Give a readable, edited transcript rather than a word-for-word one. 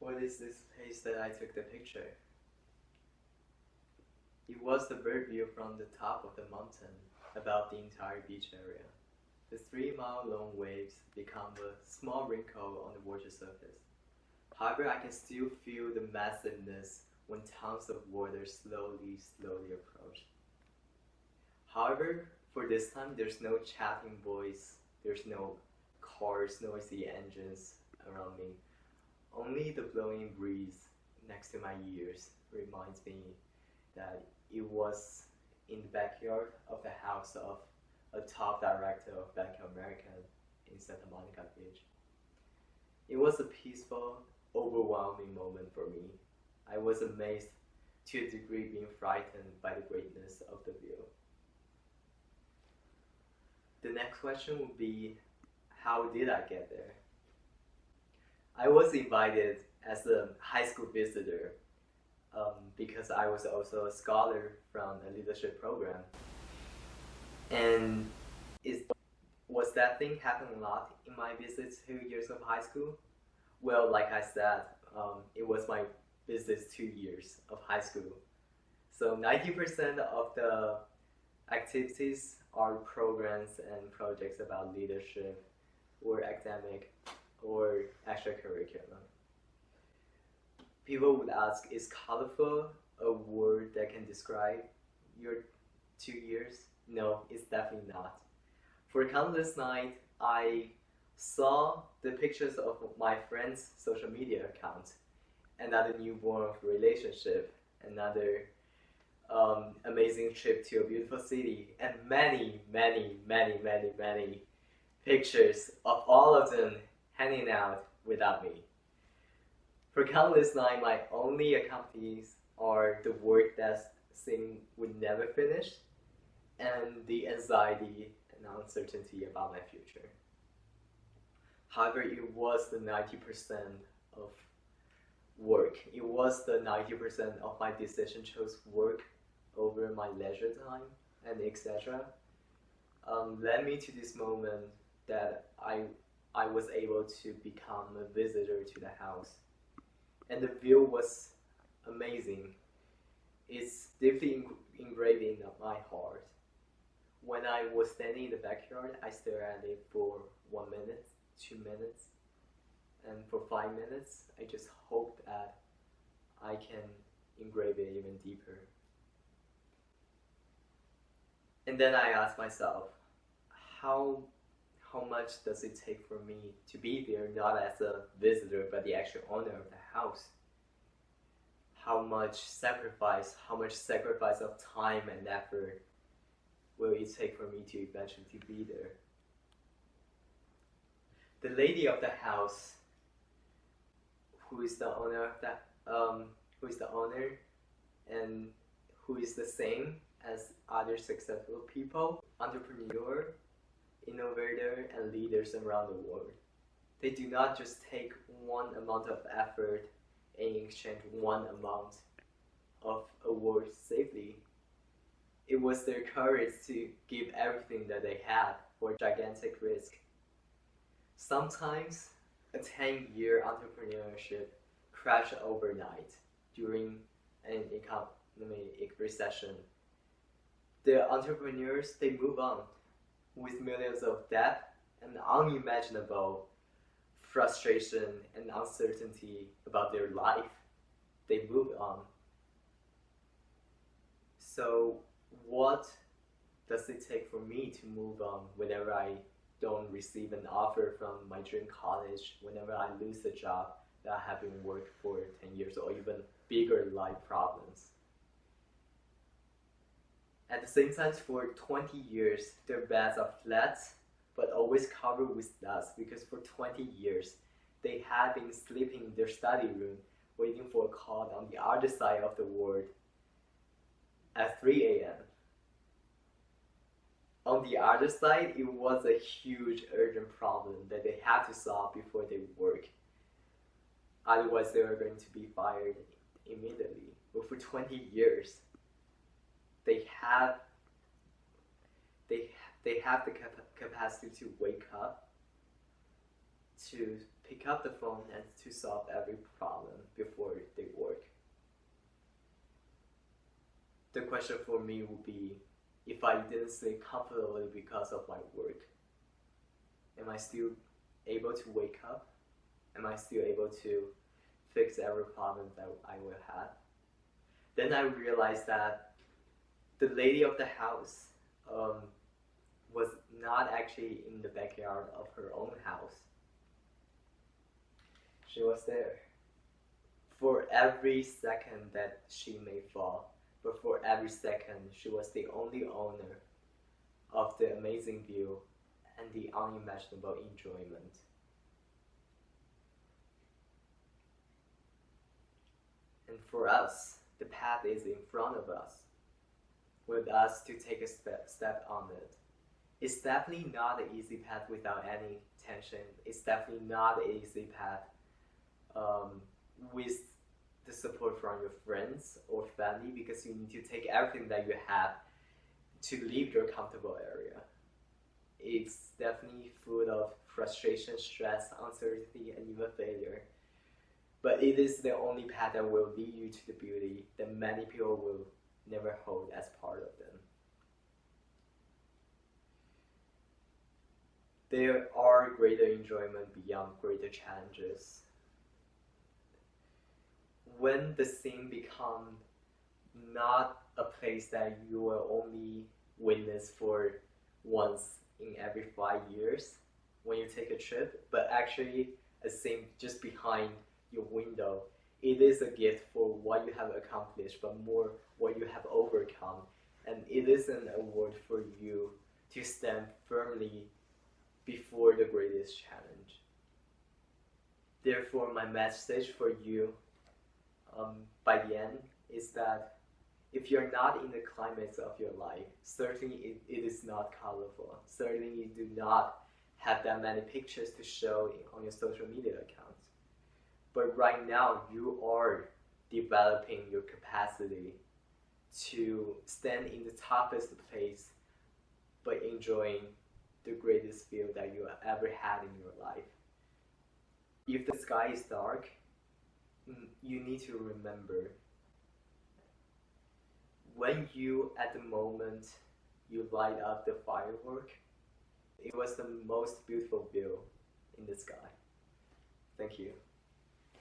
What is this place that I took the picture? It was the bird view from the top of the mountain, about the entire beach area. The 3-mile-long waves become a small wrinkle on the water surface. However, I can still feel the massiveness when tons of water slowly approach. However, for this time, there's no chatting voice, there's no cars, noisy engines around me. Only the blowing breeze next to my ears reminds me that it was in the backyard of the house of a top director of Bank of America in Santa Monica Beach. It was a peaceful, overwhelming moment for me. I was amazed to a degree, being frightened by the greatness of the view. The next question would be, how did I get there? I was invited as a high school visitor because I was also a scholar from a leadership program. And was that thing happening a lot in my visit 2 years of high school? Well, like I said, it was my visit 2 years of high school. So 90% of the activities are programs and projects about leadership or academic or extracurricular. People would ask, is colorful a word that can describe your 2 years? No, it's definitely not. For countless nights, I saw the pictures of my friends' social media accounts, another newborn relationship, another amazing trip to a beautiful city, and many pictures of all of them hanging out without me. For countless nights, my only accomplishments are the work that seemed would never finish, and the anxiety and uncertainty about my future. However, it was the 90% of work. It was the 90% of my decision chose work over my leisure time and etc. Led me to this moment that I was able to become a visitor to the house. And the view was amazing. It's deeply engraved in my heart. When I was standing in the backyard, I stared at it for 1 minute, 2 minutes, and for 5 minutes. I just hoped that I can engrave it even deeper. And then I asked myself, how much does it take for me to be there, not as a visitor, but the actual owner of the house? How much sacrifice of time and effort will it take for me to eventually be there? The lady of the house, who is the owner and who is the same as other successful people, entrepreneur, innovator, and leaders around the world. They do not just take one amount of effort and exchange one amount of awards safely. It was their courage to give everything that they had for gigantic risk. Sometimes a 10-year entrepreneurship crashed overnight during an economic recession. The entrepreneurs, they move on with millions of debt and unimaginable frustration and uncertainty about their life. They move on. So what does it take for me to move on whenever I don't receive an offer from my dream college, whenever I lose the job that I have been working for 10 years, or even bigger life problems? At the same time, for 20 years, their beds are flat, but always covered with dust, because for 20 years, they had been sleeping in their study room, waiting for a call on the other side of the world at 3 a.m. On the other side, it was a huge urgent problem that they had to solve before they work. Otherwise, they were going to be fired immediately. But for 20 years, they have the capacity to wake up, to pick up the phone and to solve every problem before they work. The question for me would be, if I didn't sleep comfortably because of my work, am I still able to wake up? Am I still able to fix every problem that I will have? Then I realized that the lady of the house was not actually in the backyard of her own house. She was there. For every second that she may fall, but for every second she was the only owner of the amazing view and the unimaginable enjoyment. And for us, the path is in front of us, with us to take a step on it. It's definitely not an easy path without any tension. It's definitely not an easy path with the support from your friends or family, because you need to take everything that you have to leave your comfortable area. It's definitely full of frustration, stress, uncertainty, and even failure. But it is the only path that will lead you to the beauty that many people will never hold as part of them. There are greater enjoyment beyond greater challenges. When the scene becomes not a place that you will only witness for once in every 5 years when you take a trip, but actually a scene just behind your window, it is a gift for what you have accomplished, but more what you have overcome. And it is an award for you to stand firmly before the greatest challenge. Therefore, my message for you by the end is that if you're not in the climax of your life, certainly it is not colorful. Certainly you do not have that many pictures to show on your social media accounts. But right now, you are developing your capacity to stand in the toughest place, but enjoying the greatest view that you ever had in your life. If the sky is dark, you need to remember, when you, at the moment, you light up the firework, it was the most beautiful view in the sky. Thank you.